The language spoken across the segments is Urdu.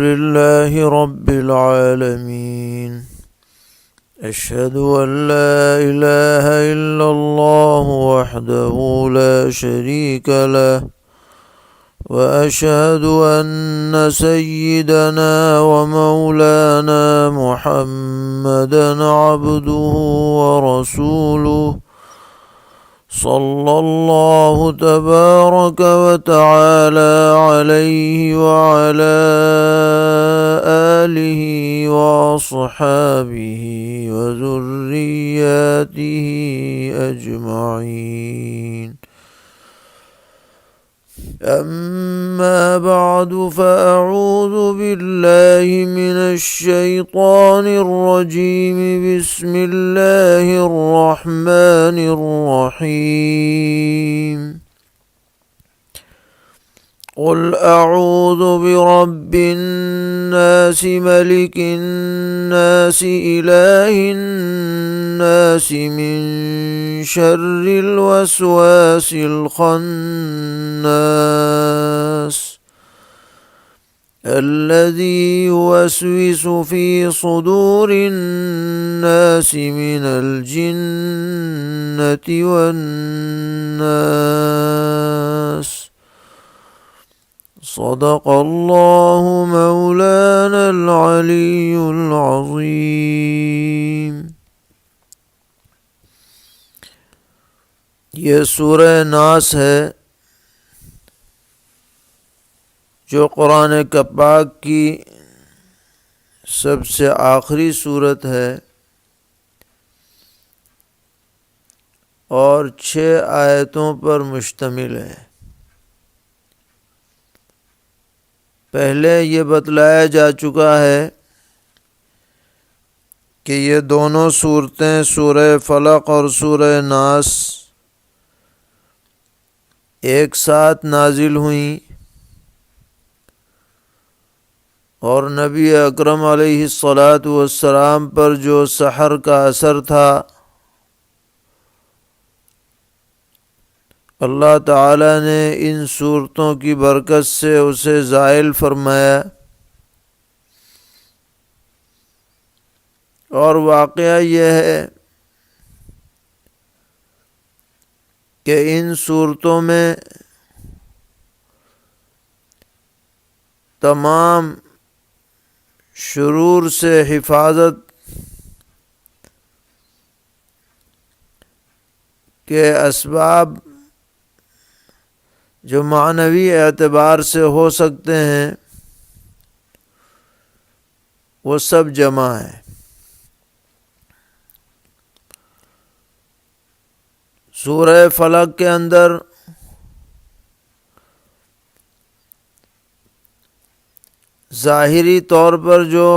لله رب العالمين أشهد أن لا إله إلا الله وحده لا شريك له وأشهد أن سيدنا ومولانا محمدا عبده ورسوله صلى الله تبارك وتعالى عليه وعلى آله وأصحابه وذرياته أجمعين. أما بعد فأعوذ بالله من الشيطان الرجيم. بسم الله الرحمن الرحيم. قل أعوذ برب الناس ملك الناس إله الناس من شر الوسواس الخناس الذي يوسوس في صدور الناس من الجنة والناس. صدق الله مولانا العلي العظيم. یہ سورہ ناس ہے جو قرآن پاک کی سب سے آخری سورت ہے اور 6 آیتوں پر مشتمل ہے. پہلے یہ بتلایا جا چکا ہے کہ یہ دونوں صورتیں سورہ فلق اور سورہ ناس ایک ساتھ نازل ہوئیں اور نبی اکرم علیہ الصلاۃ والسلام پر جو سحر کا اثر تھا اللہ تعالیٰ نے ان صورتوں کی برکت سے اسے زائل فرمایا. اور واقعہ یہ ہے کہ ان صورتوں میں تمام شرور سے حفاظت کے اسباب جو معنوی اعتبار سے ہو سکتے ہیں وہ سب جمع ہیں. سورہ فلق کے اندر ظاہری طور پر جو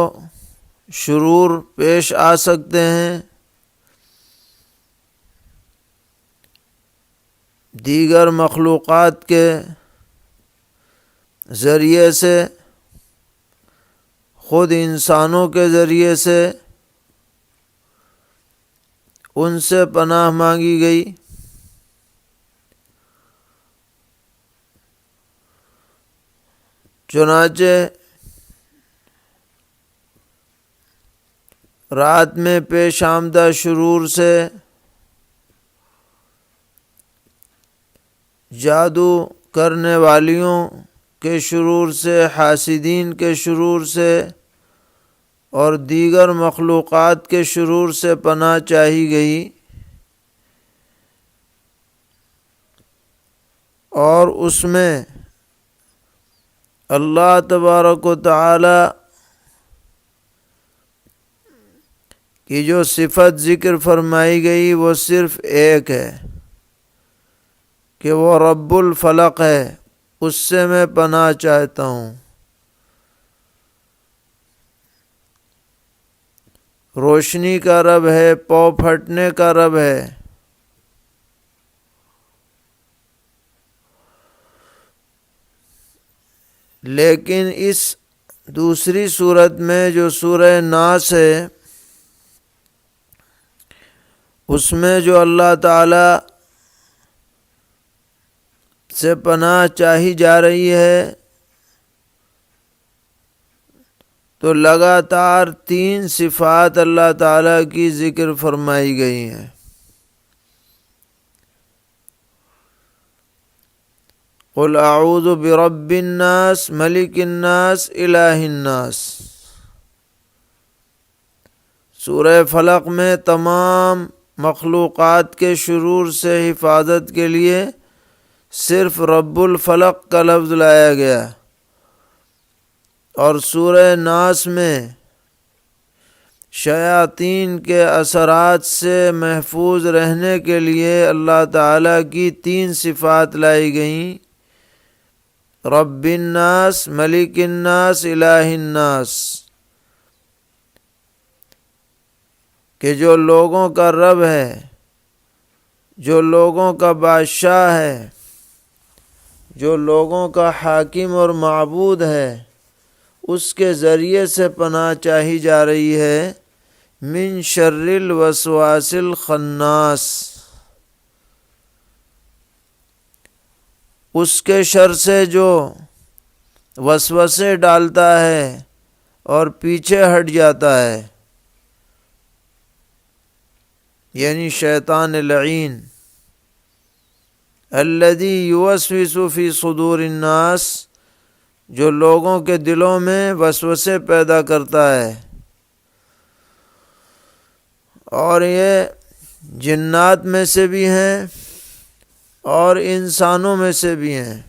شرور پیش آ سکتے ہیں دیگر مخلوقات کے ذریعے سے، خود انسانوں کے ذریعے سے ان سے پناہ مانگی گئی. چنانچہ رات میں پیش آمدہ شرور سے، جادو کرنے والیوں کے شرور سے، حاسدین کے شرور سے اور دیگر مخلوقات کے شرور سے پناہ چاہی گئی. اور اس میں اللہ تبارک و تعالی کی جو صفت ذکر فرمائی گئی وہ صرف ایک ہے کہ وہ رب الفلق ہے، اس سے میں پناہ چاہتا ہوں. روشنی کا رب ہے، پو پھٹنے کا رب ہے. لیکن اس دوسری صورت میں جو سورہ ناس ہے اس میں جو اللہ تعالی سے پناہ چاہی جا رہی ہے تو لگاتار 3 صفات اللہ تعالیٰ کی ذکر فرمائی گئی ہیں۔ قل اعوذ برب الناس ملک الناس الہ الناس۔ سورہ فلق میں تمام مخلوقات کے شرور سے حفاظت کے لیے صرف رب الفلق کا لفظ لایا گیا، اور سورہ ناس میں شیاطین کے اثرات سے محفوظ رہنے کے لیے اللہ تعالیٰ کی 3 صفات لائی گئیں: رب الناس ملک الناس الہ الناس، کہ جو لوگوں کا رب ہے، جو لوگوں کا بادشاہ ہے، جو لوگوں کا حاکم اور معبود ہے، اس کے ذریعے سے پناہ چاہی جا رہی ہے من شر الوسواس الخناس، اس کے شر سے جو وسوسے ڈالتا ہے اور پیچھے ہٹ جاتا ہے، یعنی شیطان لعین، الذی یوسوس فی صدور الناس، جو لوگوں کے دلوں میں وسوسے پیدا کرتا ہے، اور یہ جنات میں سے بھی ہیں اور انسانوں میں سے بھی ہیں۔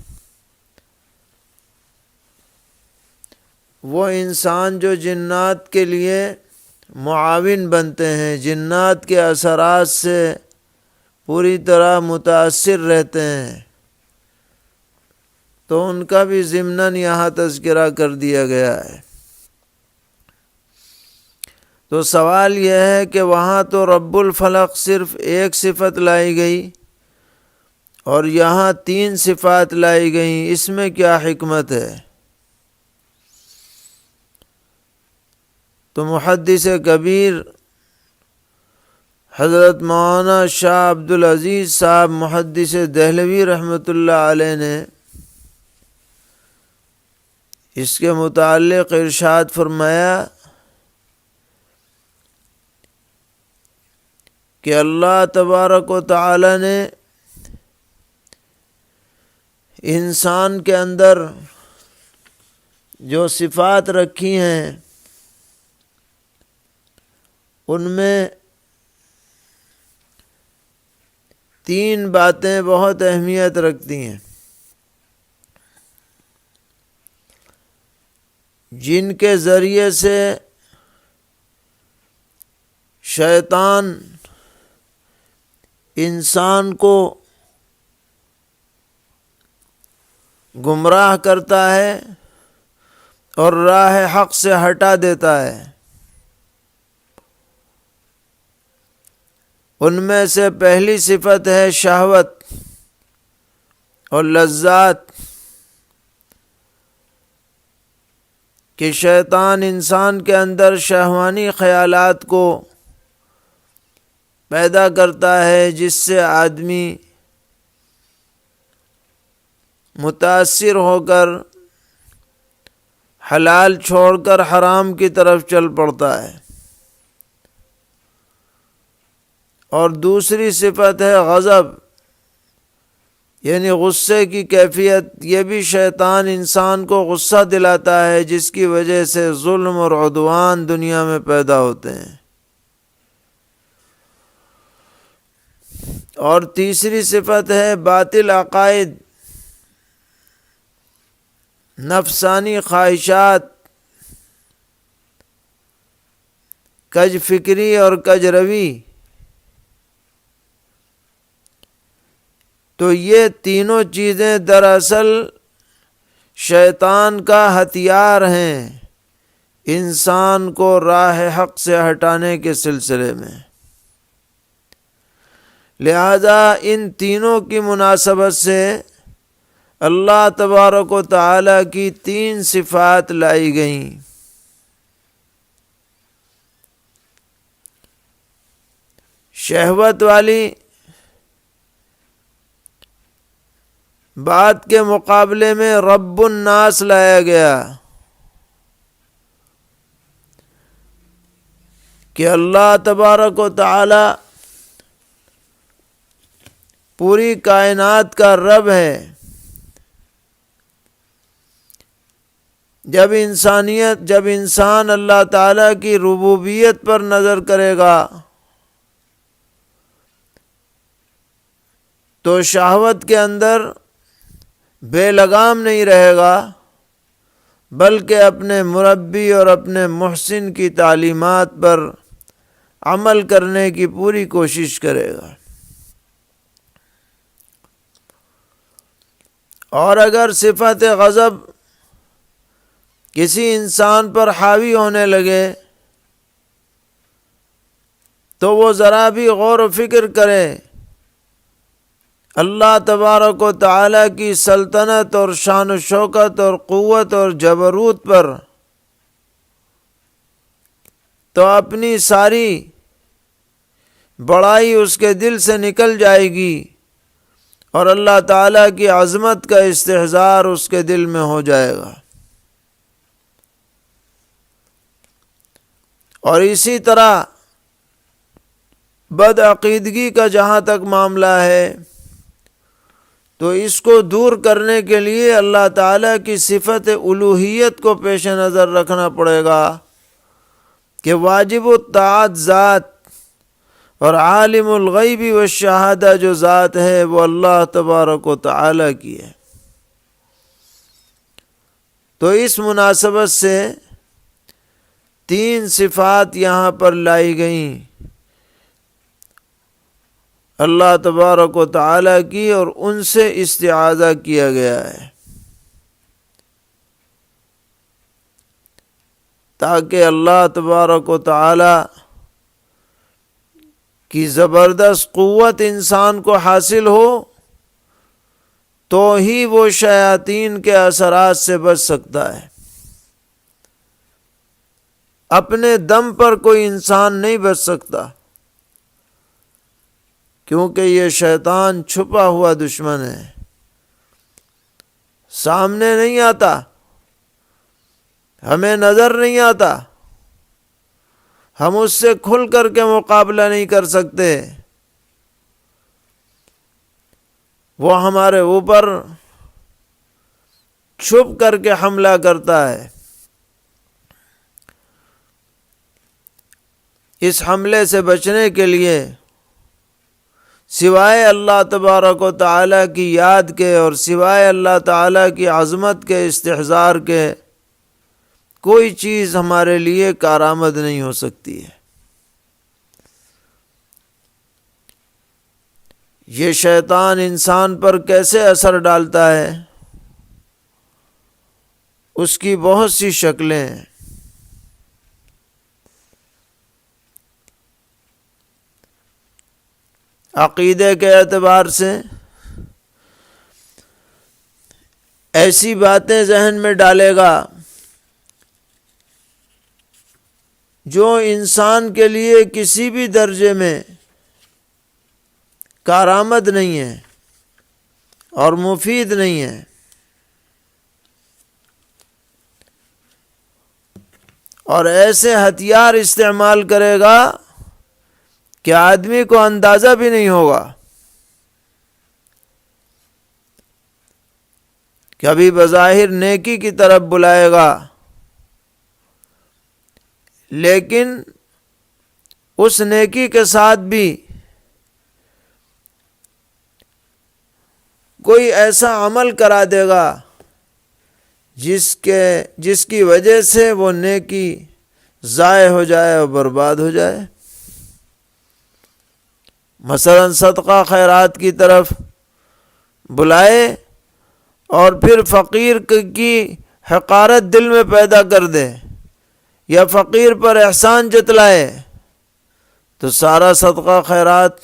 وہ انسان جو جنات کے لیے معاون بنتے ہیں، جنات کے اثرات سے پوری طرح متاثر رہتے ہیں، تو ان کا بھی ضمناً یہاں تذکرہ کر دیا گیا ہے۔ تو سوال یہ ہے کہ وہاں تو رب الفلق صرف ایک صفت لائی گئی اور یہاں 3 صفات لائی گئیں، اس میں کیا حکمت ہے؟ تو محدث کبیر حضرت مولانا شاہ عبدالعزیز صاحب محدث دہلوی رحمۃ اللہ علیہ نے اس کے متعلق ارشاد فرمایا کہ اللہ تبارک و تعالی نے انسان کے اندر جو صفات رکھی ہیں ان میں 3 باتیں بہت اہمیت رکھتی ہیں، جن کے ذریعے سے شیطان انسان کو گمراہ کرتا ہے اور راہ حق سے ہٹا دیتا ہے۔ ان میں سے پہلی صفت ہے شہوت اور لذات، کہ شیطان انسان کے اندر شہوانی خیالات کو پیدا کرتا ہے، جس سے آدمی متاثر ہو کر حلال چھوڑ کر حرام کی طرف چل پڑتا ہے۔ اور دوسری صفت ہے غضب، یعنی غصے کی کیفیت۔ یہ بھی شیطان انسان کو غصہ دلاتا ہے، جس کی وجہ سے ظلم اور عدوان دنیا میں پیدا ہوتے ہیں۔ اور تیسری صفت ہے باطل عقائد، نفسانی خواہشات، کج فکری اور کج روی۔ تو یہ تینوں چیزیں دراصل شیطان کا ہتھیار ہیں انسان کو راہ حق سے ہٹانے کے سلسلے میں۔ لہذا ان تینوں کی مناسبت سے اللہ تبارک و تعالی کی 3 صفات لائی گئیں۔ شہوت والی بات کے مقابلے میں رب الناس لایا گیا، کہ اللہ تبارک و تعالی پوری کائنات کا رب ہے۔ جب انسان اللہ تعالیٰ کی ربوبیت پر نظر کرے گا تو شہوت کے اندر بے لگام نہیں رہے گا، بلکہ اپنے مربی اور اپنے محسن کی تعلیمات پر عمل کرنے کی پوری کوشش کرے گا۔ اور اگر صفت غضب کسی انسان پر حاوی ہونے لگے تو وہ ذرا بھی غور و فکر کرے اللہ تبارک و تعالیٰ کی سلطنت اور شان و شوکت اور قوت اور جبروت پر، تو اپنی ساری بڑائی اس کے دل سے نکل جائے گی اور اللہ تعالیٰ کی عظمت کا استحضار اس کے دل میں ہو جائے گا۔ اور اسی طرح بدعقیدگی کا جہاں تک معاملہ ہے تو اس کو دور کرنے کے لیے اللہ تعالیٰ کی صفت الوہیت کو پیش نظر رکھنا پڑے گا کہ واجب الطاعت ذات اور عالم الغیب والشہادہ جو ذات ہے وہ اللہ تبارک و تعالیٰ کی ہے۔ تو اس مناسبت سے 3 صفات یہاں پر لائی گئیں اللہ تبارک و تعالیٰ کی، اور ان سے استعاذہ کیا گیا ہے تاکہ اللہ تبارک و تعالیٰ کی زبردست قوت انسان کو حاصل ہو تو ہی وہ شیاطین کے اثرات سے بچ سکتا ہے۔ اپنے دم پر کوئی انسان نہیں بچ سکتا، کیونکہ یہ شیطان چھپا ہوا دشمن ہے، سامنے نہیں آتا، ہمیں نظر نہیں آتا، ہم اس سے کھل کر کے مقابلہ نہیں کر سکتے، وہ ہمارے اوپر چھپ کر کے حملہ کرتا ہے۔ اس حملے سے بچنے کے لیے سوائے اللہ تبارک و تعالیٰ کی یاد کے اور سوائے اللہ تعالیٰ کی عظمت کے استحضار کے کوئی چیز ہمارے لیے کارآمد نہیں ہو سکتی ہے۔ یہ شیطان انسان پر کیسے اثر ڈالتا ہے، اس کی بہت سی شکلیں ہیں۔ عقیدے کے اعتبار سے ایسی باتیں ذہن میں ڈالے گا جو انسان کے لیے کسی بھی درجے میں کارآمد نہیں ہے اور مفید نہیں ہے، اور ایسے ہتھیار استعمال کرے گا کہ آدمی کو اندازہ بھی نہیں ہوگا۔ کبھی بظاہر نیکی کی طرف بلائے گا، لیکن اس نیکی کے ساتھ بھی کوئی ایسا عمل کرا دے گا جس کی وجہ سے وہ نیکی ضائع ہو جائے اور برباد ہو جائے۔ مثلا صدقہ خیرات کی طرف بلائے اور پھر فقیر کی حقارت دل میں پیدا کر دے یا فقیر پر احسان جتلائے تو سارا صدقہ خیرات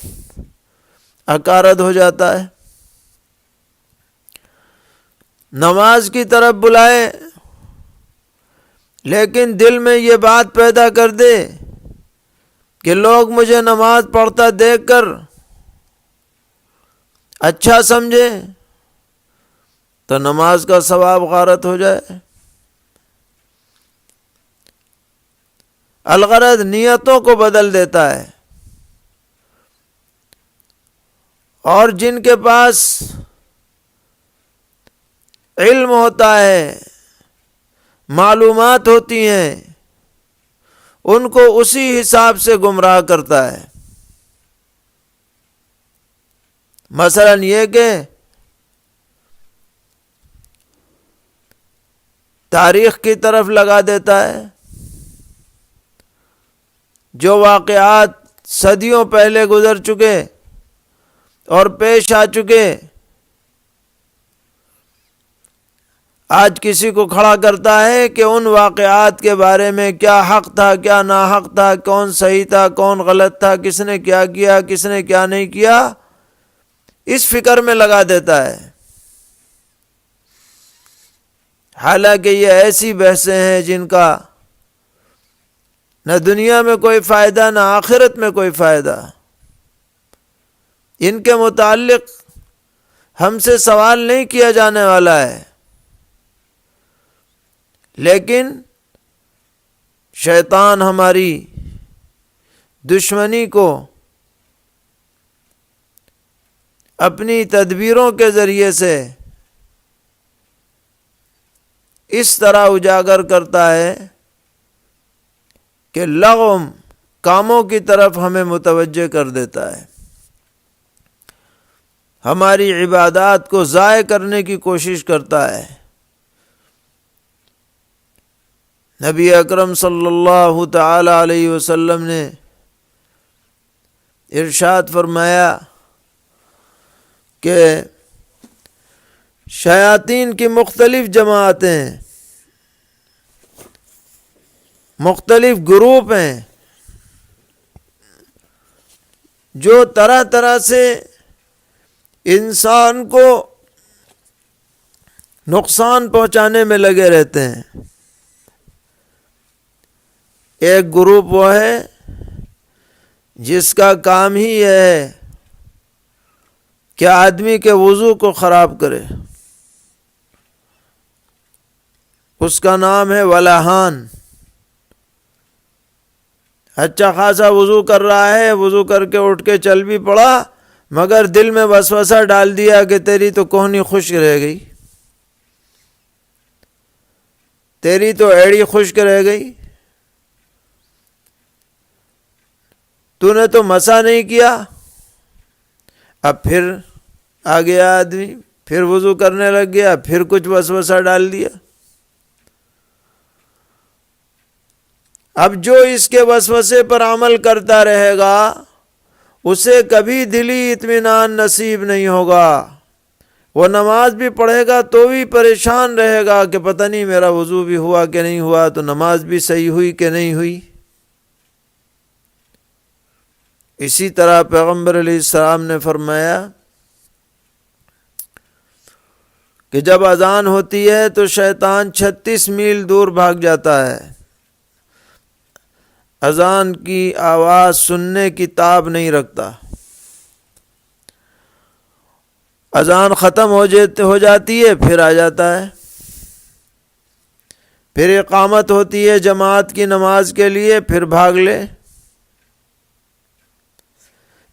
اکارت ہو جاتا ہے۔ نماز کی طرف بلائے لیکن دل میں یہ بات پیدا کر دے کہ لوگ مجھے نماز پڑھتا دیکھ کر اچھا سمجھے تو نماز کا ثواب غارت ہو جائے۔ الغرض نیتوں کو بدل دیتا ہے۔ اور جن کے پاس علم ہوتا ہے، معلومات ہوتی ہیں، ان کو اسی حساب سے گمراہ کرتا ہے۔ مثلا یہ کہ تاریخ کی طرف لگا دیتا ہے، جو واقعات صدیوں پہلے گزر چکے اور پیش آ چکے، آج کسی کو کھڑا کرتا ہے کہ ان واقعات کے بارے میں کیا حق تھا، کیا ناحق تھا، کون صحیح تھا، کون غلط تھا، کس نے کیا کیا، کس نے کیا نہیں کیا، اس فکر میں لگا دیتا ہے۔ حالانکہ یہ ایسی بحثیں ہیں جن کا نہ دنیا میں کوئی فائدہ نہ آخرت میں کوئی فائدہ۔ ان کے متعلق ہم سے سوال نہیں کیا جانے والا ہے، لیکن شیطان ہماری دشمنی کو اپنی تدبیروں کے ذریعے سے اس طرح اجاگر کرتا ہے کہ لغو کاموں کی طرف ہمیں متوجہ کر دیتا ہے، ہماری عبادات کو ضائع کرنے کی کوشش کرتا ہے۔ نبی اکرم صلی اللہ تعالی علیہ وسلم نے ارشاد فرمایا کہ شیاطین کی مختلف جماعتیں، مختلف گروپ ہیں، جو طرح طرح سے انسان کو نقصان پہنچانے میں لگے رہتے ہیں۔ ایک گروپ وہ ہے جس کا کام ہی یہ ہے کہ آدمی کے وضو کو خراب کرے، اس کا نام ہے ولاحان۔ اچھا خاصا وضو کر رہا ہے، وضو کر کے اٹھ کے چل بھی پڑا، مگر دل میں وسوسہ ڈال دیا کہ تیری تو کوہنی خشک رہ گئی، تیری تو ایڑی خشک رہ گئی، تو نے تو مسا نہیں کیا۔ اب پھر آ گیا آدمی، پھر وضو کرنے لگ گیا، پھر کچھ وسوسہ ڈال دیا۔ اب جو اس کے وسوسے پر عمل کرتا رہے گا، اسے کبھی دلی اطمینان نصیب نہیں ہوگا۔ وہ نماز بھی پڑھے گا تو بھی پریشان رہے گا کہ پتہ نہیں میرا وضو بھی ہوا کہ نہیں ہوا، تو نماز بھی صحیح ہوئی کہ نہیں ہوئی۔ اسی طرح پیغمبر علیہ السلام نے فرمایا کہ جب اذان ہوتی ہے تو شیطان 36 میل دور بھاگ جاتا ہے، اذان کی آواز سننے کی تاب نہیں رکھتا۔ اذان ختم ہو جاتی ہے، پھر آ جاتا ہے، پھر اقامت ہوتی ہے جماعت کی نماز کے لیے، پھر بھاگ لے،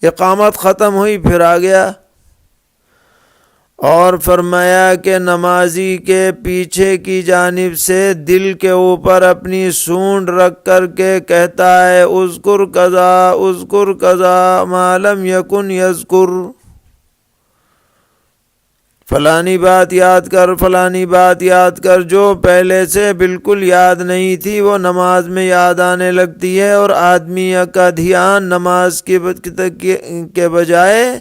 اقامت ختم ہوئی، پھر آ گیا۔ اور فرمایا کہ نمازی کے پیچھے کی جانب سے دل کے اوپر اپنی سونڈ رکھ کر کے کہتا ہے اذکر قضا اذکر قضا ما لم یکن یذکر، فلانی بات یاد کر، فلانی بات یاد کر، جو پہلے سے بالکل یاد نہیں تھی وہ نماز میں یاد آنے لگتی ہے، اور آدمی کا دھیان نماز کے بجائے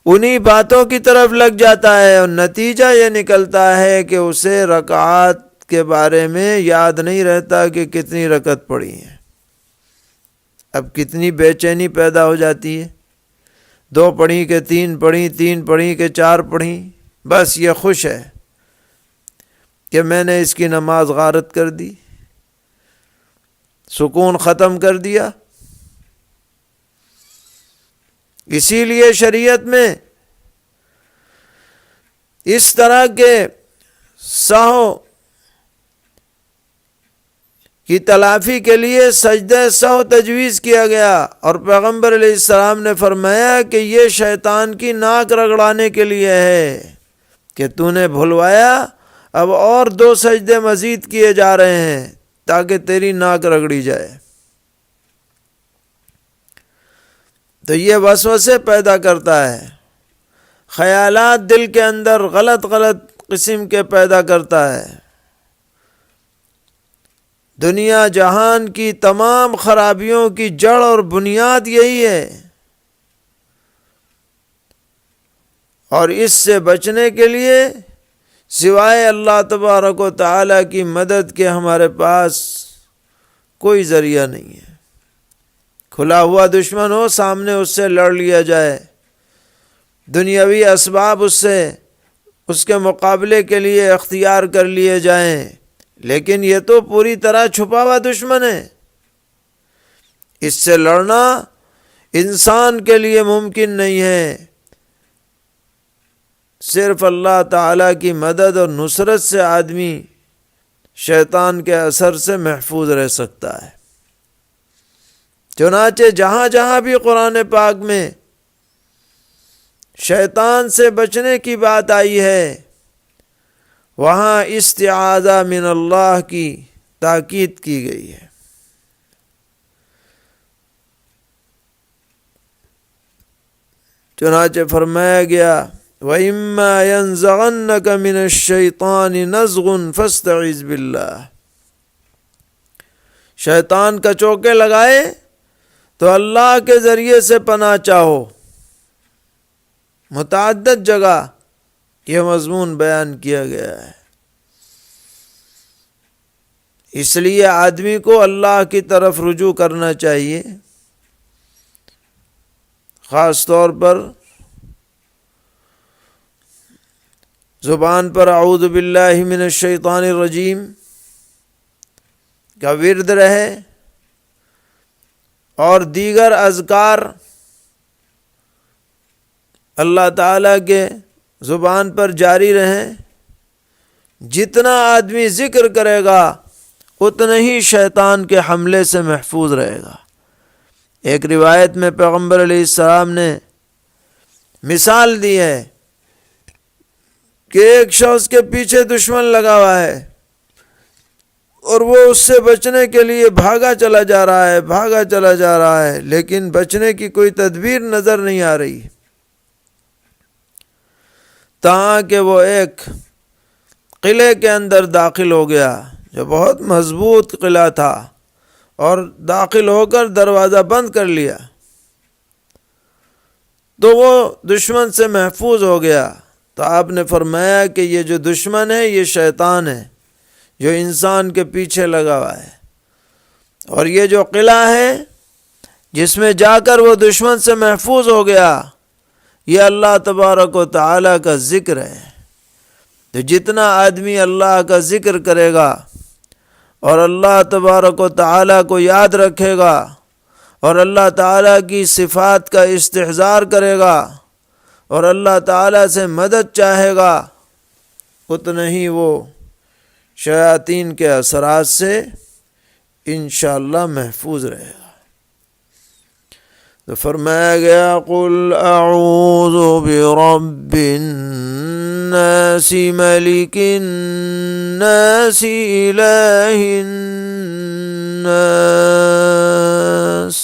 انہی باتوں کی طرف لگ جاتا ہے، اور نتیجہ یہ نکلتا ہے کہ اسے رکعات کے بارے میں یاد نہیں رہتا کہ کتنی رکعت پڑھی ہے۔ اب کتنی بے چینی پیدا ہو جاتی ہے، 2 پڑھی کہ 3 پڑھی، 3 پڑھی کہ 4 پڑھی، بس یہ خوش ہے کہ میں نے اس کی نماز غارت کر دی، سکون ختم کر دیا۔ اسی لیے شریعت میں اس طرح کے سہو کی تلافی کے لیے سجدہ سہو تجویز کیا گیا، اور پیغمبر علیہ السلام نے فرمایا کہ یہ شیطان کی ناک رگڑانے کے لیے ہے کہ تو نے بھلوایا، اب اور 2 سجدے مزید کیے جا رہے ہیں تاکہ تیری ناک رگڑی جائے۔ تو یہ وسوسے پیدا کرتا ہے، خیالات دل کے اندر غلط قسم کے پیدا کرتا ہے۔ دنیا جہان کی تمام خرابیوں کی جڑ اور بنیاد یہی ہے، اور اس سے بچنے کے لیے سوائے اللہ تبارک و تعالیٰ کی مدد کے ہمارے پاس کوئی ذریعہ نہیں ہے۔ کھلا ہوا دشمن ہو سامنے، اس سے لڑ لیا جائے، دنیاوی اسباب اس کے مقابلے کے لیے اختیار کر لیے جائیں، لیکن یہ تو پوری طرح چھپا ہوا دشمن ہے۔ اس سے لڑنا انسان کے لیے ممکن نہیں ہے، صرف اللہ تعالیٰ کی مدد اور نصرت سے آدمی شیطان کے اثر سے محفوظ رہ سکتا ہے۔ چنانچہ جہاں جہاں بھی قرآن پاک میں شیطان سے بچنے کی بات آئی ہے، وہاں استعاذہ من اللہ کی تاکید کی گئی ہے۔ چنانچہ فرمایا گیا وَإِمَّا يَنزَغَنَّكَ مِنَ الشَّيْطَانِ نَزْغٌ فَاسْتَعِذْ بِاللَّهِ۔ شیطان کا چوکے لگائے تو اللہ کے ذریعے سے پناہ چاہو۔ متعدد جگہ یہ مضمون بیان کیا گیا ہے۔ اس لیے آدمی کو اللہ کی طرف رجوع کرنا چاہیے، خاص طور پر زبان پر اعوذ باللہ من الشیطان الرجیم کا ورد رہے، اور دیگر اذکار اللہ تعالیٰ کے زبان پر جاری رہیں۔ جتنا آدمی ذکر کرے گا اتنا ہی شیطان کے حملے سے محفوظ رہے گا۔ ایک روایت میں پیغمبر علیہ السلام نے مثال دی ہے کہ ایک شخص کے پیچھے دشمن لگا ہوا ہے، اور وہ اس سے بچنے کے لیے بھاگا چلا جا رہا ہے، لیکن بچنے کی کوئی تدبیر نظر نہیں آ رہی، تاں کہ وہ ایک قلعے کے اندر داخل ہو گیا جو بہت مضبوط قلعہ تھا، اور داخل ہو کر دروازہ بند کر لیا تو وہ دشمن سے محفوظ ہو گیا۔ تو آپ نے فرمایا کہ یہ جو دشمن ہے یہ شیطان ہے جو انسان کے پیچھے لگا ہوا ہے، اور یہ جو قلعہ ہے جس میں جا کر وہ دشمن سے محفوظ ہو گیا، یہ اللہ تبارک و تعالیٰ کا ذکر ہے۔ تو جتنا آدمی اللہ کا ذکر کرے گا اور اللہ تبارک و تعالیٰ کو یاد رکھے گا اور اللہ تعالیٰ کی صفات کا استحضار کرے گا اور اللہ تعالیٰ سے مدد چاہے گا، اتنا ہی وہ شیاطین کے اثرات سے انشاءاللہ محفوظ رہے گا۔ تو فرمایا گیا قل اعوذ برب الناس ملک الناس الہ الناس۔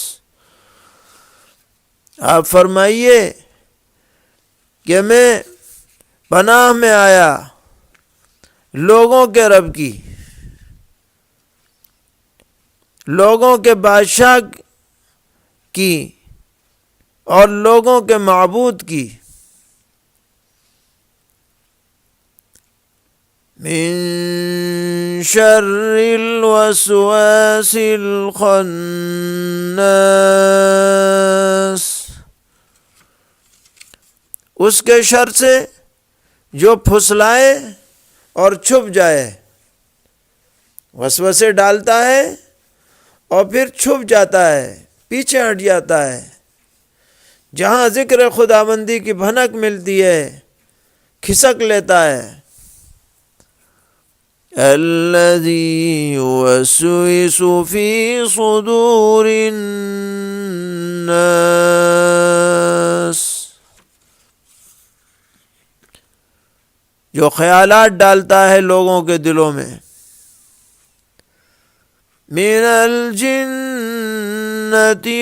آپ فرمائیے کہ میں پناہ میں آیا لوگوں کے رب کی، لوگوں کے بادشاہ کی، اور لوگوں کے معبود کی۔ من شر الوسواس الخناس، اس کے شر سے جو پھسلائے اور چھپ جائے، وسوسے ڈالتا ہے اور پھر چھپ جاتا ہے، پیچھے ہٹ جاتا ہے، جہاں ذکر خداوندی کی بھنک ملتی ہے کھسک لیتا ہے۔ الذي يوسوس في صدور الناس، جو خیالات ڈالتا ہے لوگوں کے دلوں میں، من الجنة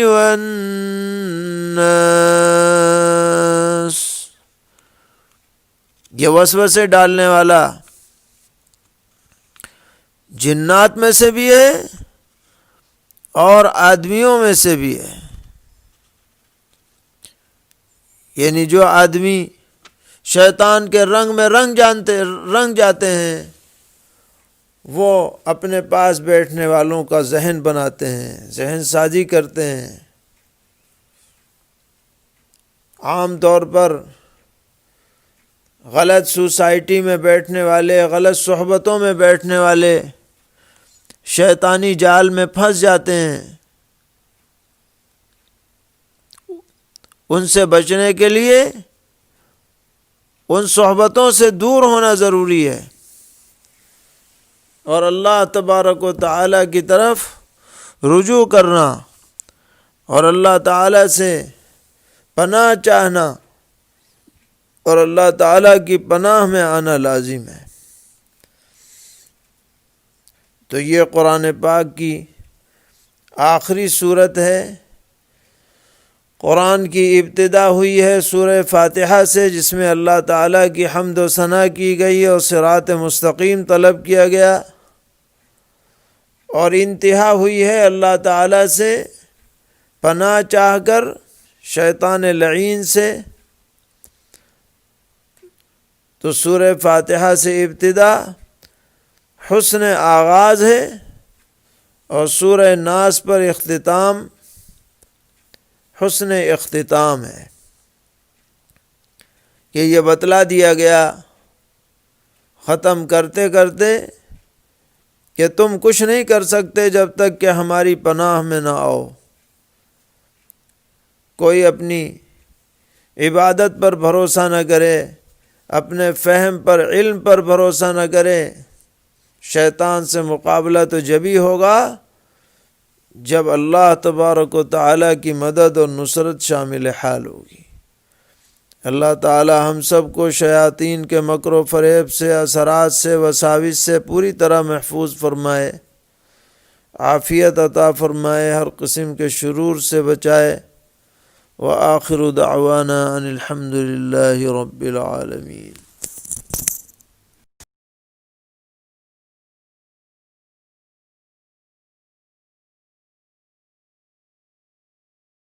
والناس، یہ وسوسے ڈالنے والا جنات میں سے بھی ہے اور آدمیوں میں سے بھی ہے۔ یعنی جو آدمی شیطان کے رنگ میں رنگ جاتے ہیں، وہ اپنے پاس بیٹھنے والوں کا ذہن بناتے ہیں، ذہن سازی کرتے ہیں۔ عام طور پر غلط سوسائٹی میں بیٹھنے والے، غلط صحبتوں میں بیٹھنے والے شیطانی جال میں پھنس جاتے ہیں۔ ان سے بچنے کے لیے ان صحبتوں سے دور ہونا ضروری ہے، اور اللہ تبارک و تعالیٰ کی طرف رجوع کرنا اور اللہ تعالیٰ سے پناہ چاہنا اور اللہ تعالیٰ کی پناہ میں آنا لازم ہے۔ تو یہ قرآن پاک کی آخری صورت ہے۔ قرآن کی ابتدا ہوئی ہے سورہ فاتحہ سے، جس میں اللہ تعالیٰ کی حمد و ثنا کی گئی اور صراط مستقیم طلب کیا گیا، اور انتہا ہوئی ہے اللہ تعالیٰ سے پناہ چاہ کر شیطان لعین سے۔ تو سورہ فاتحہ سے ابتدا حسن آغاز ہے، اور سورہ ناس پر اختتام حسن اختتام ہے، کہ یہ بتلا دیا گیا ختم کرتے کرتے کہ تم کچھ نہیں کر سکتے جب تک کہ ہماری پناہ میں نہ آؤ۔ کوئی اپنی عبادت پر بھروسہ نہ کرے، اپنے فہم پر، علم پر بھروسہ نہ کرے۔ شیطان سے مقابلہ تو جبھی ہوگا جب اللہ تبارک و تعالیٰ کی مدد اور نصرت شامل حال ہوگی۔ اللہ تعالی ہم سب کو شیاطین کے مکر و فریب سے، اثرات سے، وساوس سے پوری طرح محفوظ فرمائے، عافیت عطا فرمائے، ہر قسم کے شرور سے بچائے۔ وآخر دعوانا ان الحمد للہ رب العالمین۔